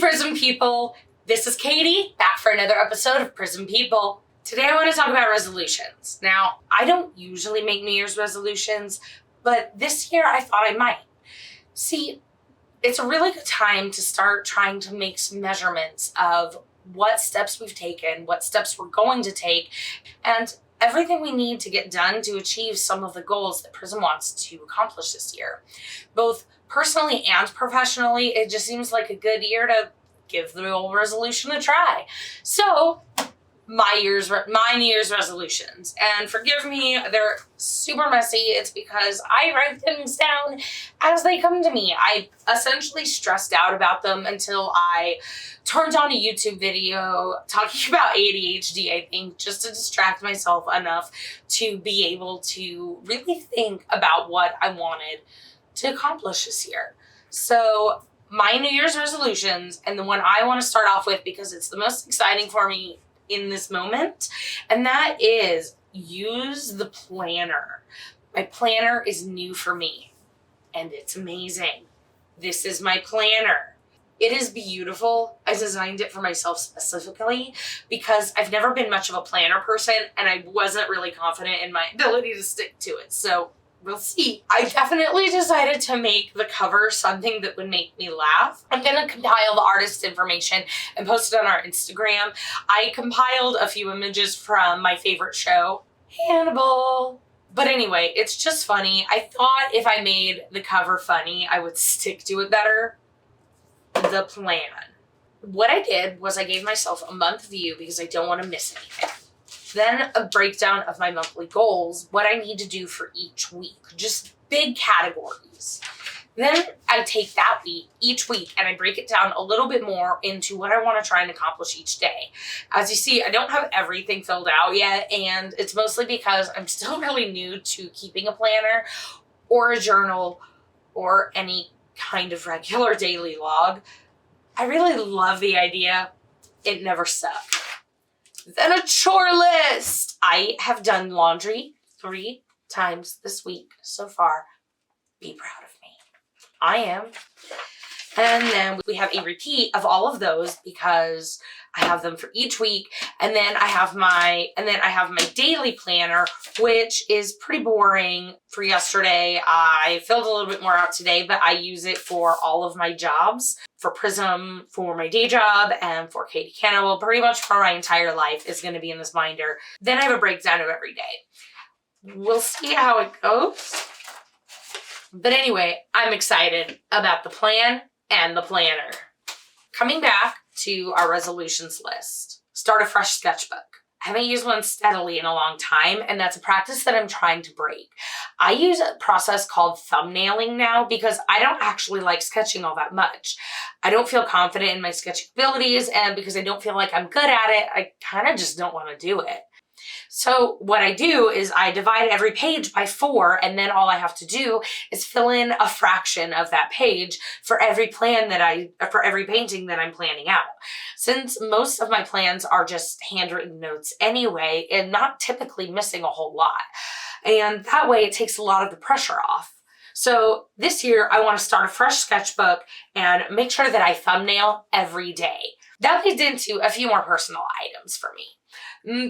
Prism people, this is Katie, back for another episode of Prism People. Today I want to talk about resolutions. Now, I don't usually make New Year's resolutions, but this year I thought I might. See, it's a really good time to start trying to make some measurements of what steps we've taken, what steps we're going to take, and everything we need to get done to achieve some of the goals that Prism wants to accomplish this year. Both personally and professionally, it just seems like a good year to give the old resolution a try. So, my New Year's resolutions. And forgive me, they're super messy. It's because I write things down as they come to me. I essentially stressed out about them until I turned on a YouTube video talking about ADHD, I think, just to distract myself enough to be able to really think about what I wanted to accomplish this year. So my New Year's resolutions, and the one I want to start off with because it's the most exciting for me in this moment, and that is use the planner. My planner is new for me, and it's amazing. This is my planner. It is beautiful. I designed it for myself specifically because I've never been much of a planner person, and I wasn't really confident in my ability to stick to it. So we'll see. I definitely decided to make the cover something that would make me laugh. I'm gonna compile the artist information and post it on our Instagram. I compiled a few images from my favorite show, Hannibal. But anyway, it's just funny. I thought if I made the cover funny, I would stick to it better. The plan. What I did was I gave myself a month view because I don't want to miss anything. Then a breakdown of my monthly goals, what I need to do for each week, just big categories. Then I take that week, each week, and I break it down a little bit more into what I want to try and accomplish each day. As you see, I don't have everything filled out yet, and it's mostly because I'm still really new to keeping a planner or a journal or any kind of regular daily log. I really love the idea. It never sucked. Then a chore list. I have done laundry 3 times this week so far. Be proud of me. I am. And then we have a repeat of all of those because I have them for each week. And then I have my daily planner, which is pretty boring for yesterday. I filled a little bit more out today, but I use it for all of my jobs, for Prism, for my day job, and for Katie Cannibal. Pretty much for my entire life is going to be in this binder. Then I have a breakdown of every day. We'll see how it goes. But anyway, I'm excited about the plan and the planner. Coming back to our resolutions list. Start a fresh sketchbook. I haven't used one steadily in a long time, and that's a practice that I'm trying to break. I use a process called thumbnailing now because I don't actually like sketching all that much. I don't feel confident in my sketching abilities, and because I don't feel like I'm good at it, I kind of just don't want to do it. So what I do is I divide every page by 4, and then all I have to do is fill in a fraction of that page for every painting that I'm planning out. Since most of my plans are just handwritten notes anyway, and not typically missing a whole lot. And that way it takes a lot of the pressure off. So this year I want to start a fresh sketchbook and make sure that I thumbnail every day. That leads into a few more personal items for me.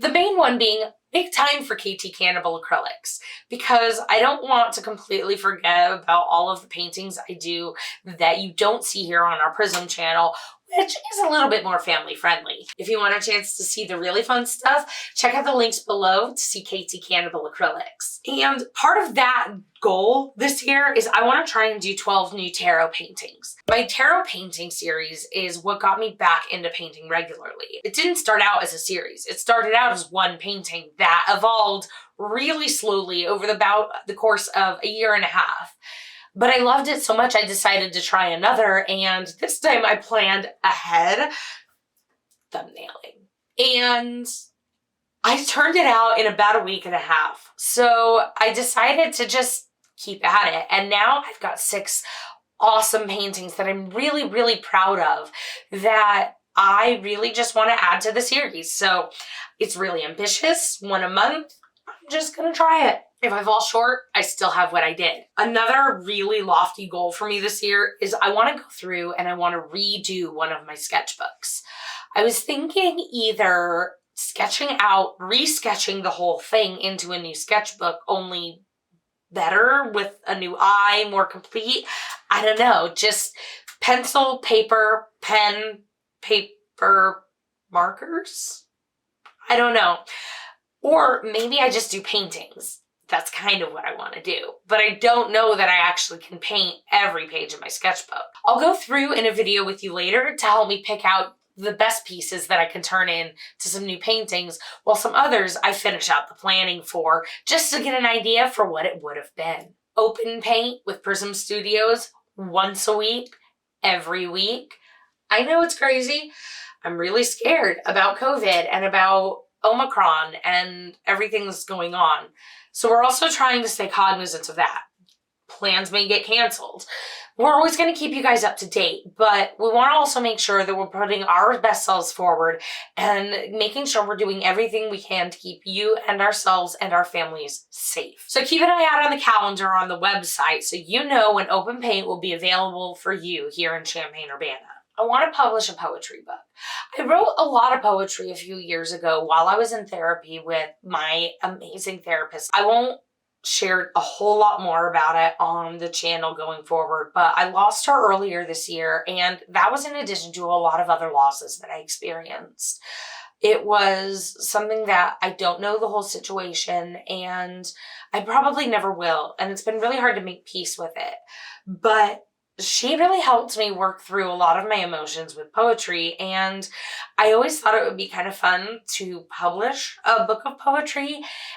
The main one being big time for KT Cannibal acrylics, because I don't want to completely forget about all of the paintings I do that you don't see here on our Prism channel, which is a little bit more family friendly. If you want a chance to see the really fun stuff, check out the links below to see KT Cannibal acrylics. And part of that goal this year is I want to try and do 12 new tarot paintings. My tarot painting series is what got me back into painting regularly. It didn't start out as a series. It started out as one painting that evolved really slowly over the course of a year and a half. But I loved it so much I decided to try another, and this time I planned ahead. Thumbnailing. And I turned it out in about a week and a half. So I decided to just keep at it. And now I've got 6 awesome paintings that I'm really, really proud of that I really just want to add to the series. So it's really ambitious. 1 a month. I'm just going to try it. If I fall short, I still have what I did. Another really lofty goal for me this year is I want to go through and I want to redo one of my sketchbooks. I was thinking either sketching out, resketching the whole thing into a new sketchbook, only better with a new eye, more complete. I don't know, just pencil, paper, pen, paper, markers? I don't know. Or maybe I just do paintings. That's kind of what I want to do. But I don't know that I actually can paint every page of my sketchbook. I'll go through in a video with you later to help me pick out the best pieces that I can turn in to some new paintings, while some others I finish out the planning for just to get an idea for what it would have been. Open paint with Prism Studios once a week, every week. I know it's crazy. I'm really scared about COVID and about Omicron and everything that's going on. So we're also trying to stay cognizant of that. Plans may get canceled. We're always going to keep you guys up to date, but we want to also make sure that we're putting our best selves forward and making sure we're doing everything we can to keep you and ourselves and our families safe. So keep an eye out on the calendar on the website so you know when Open Paint will be available for you here in Champaign-Urbana. I want to publish a poetry book. I wrote a lot of poetry a few years ago while I was in therapy with my amazing therapist. I won't share a whole lot more about it on the channel going forward, but I lost her earlier this year, and that was in addition to a lot of other losses that I experienced. It was something that I don't know the whole situation, and I probably never will, and it's been really hard to make peace with it. But she really helped me work through a lot of my emotions with poetry, and I always thought it would be kind of fun to publish a book of poetry,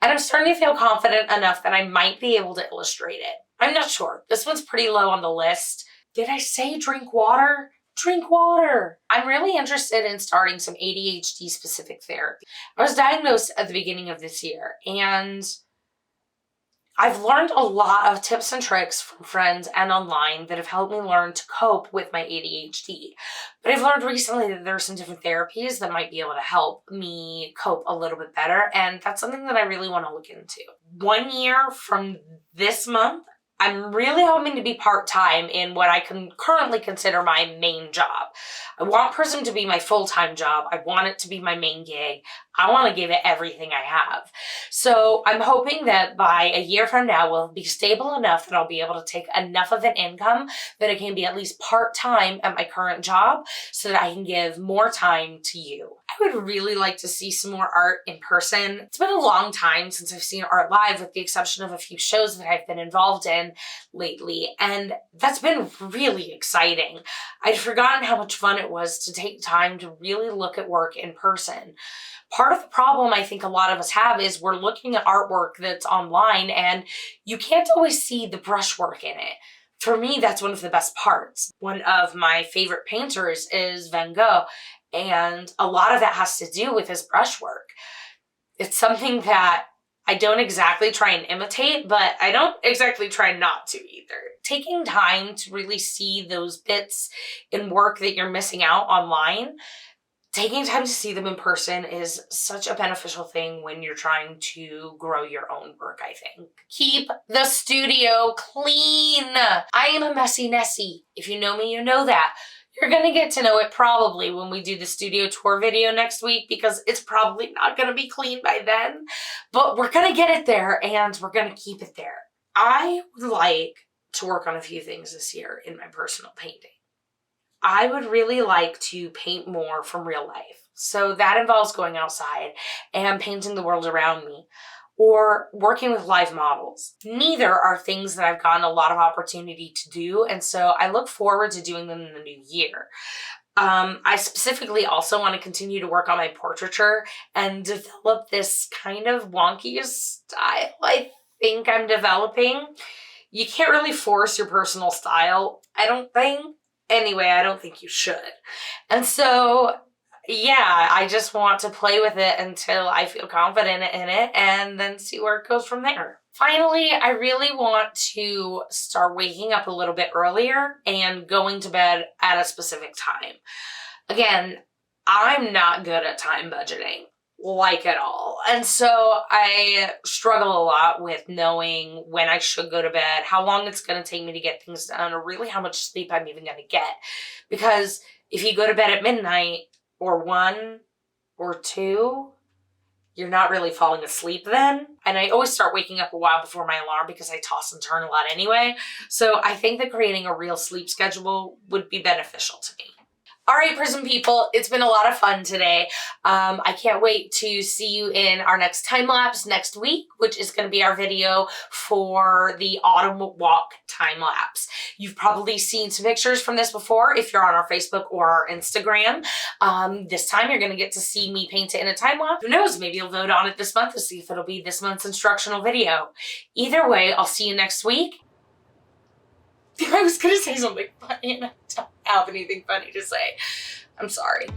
and I'm starting to feel confident enough that I might be able to illustrate it. I'm not sure. This one's pretty low on the list. Did I say drink water? Drink water. I'm really interested in starting some ADHD specific therapy. I was diagnosed at the beginning of this year, and I've learned a lot of tips and tricks from friends and online that have helped me learn to cope with my ADHD. But I've learned recently that there are some different therapies that might be able to help me cope a little bit better, and that's something that I really want to look into. 1 year from this month, I'm really hoping to be part-time in what I can currently consider my main job. I want Prism to be my full-time job. I want it to be my main gig. I want to give it everything I have. So I'm hoping that by a year from now, we'll be stable enough that I'll be able to take enough of an income that it can be at least part-time at my current job so that I can give more time to you. I would really like to see some more art in person. It's been a long time since I've seen art live, with the exception of a few shows that I've been involved in lately, and that's been really exciting. I'd forgotten how much fun it was to take time to really look at work in person. Part of the problem I think a lot of us have is we're looking at artwork that's online and you can't always see the brushwork in it. For me, that's one of the best parts. One of my favorite painters is Van Gogh, and a lot of that has to do with his brushwork. It's something that I don't exactly try and imitate, but I don't exactly try not to either. Taking time to really see those bits in work that you're missing out online, taking time to see them in person is such a beneficial thing when you're trying to grow your own work, I think. Keep the studio clean. I am a messy Nessie. If you know me, you know that. You're gonna get to know it probably when we do the studio tour video next week, because it's probably not gonna be clean by then, but we're gonna get it there and we're gonna keep it there. I would like to work on a few things this year in my personal painting. I would really like to paint more from real life. So that involves going outside and painting the world around me, or working with live models. Neither are things that I've gotten a lot of opportunity to do, and so I look forward to doing them in the new year. I specifically also want to continue to work on my portraiture and develop this kind of wonky style I think I'm developing. You can't really force your personal style, I don't think. Anyway, I don't think you should. And so, yeah, I just want to play with it until I feel confident in it and then see where it goes from there. Finally, I really want to start waking up a little bit earlier and going to bed at a specific time. Again, I'm not good at time budgeting. like at all. And so I struggle a lot with knowing when I should go to bed, how long it's going to take me to get things done, or really how much sleep I'm even going to get. Because if you go to bed at midnight or 1 or 2, you're not really falling asleep then. And I always start waking up a while before my alarm because I toss and turn a lot anyway. So I think that creating a real sleep schedule would be beneficial to me. All right, Prism people, it's been a lot of fun today. I can't wait to see you in our next time lapse next week, which is going to be our video for the autumn walk time lapse. You've probably seen some pictures from this before if you're on our Facebook or our Instagram. This time you're going to get to see me paint it in a time lapse. Who knows, maybe you'll vote on it this month to see if it'll be this month's instructional video. Either way, I'll see you next week. I was going to say something funny and I don't have anything funny to say. I'm sorry.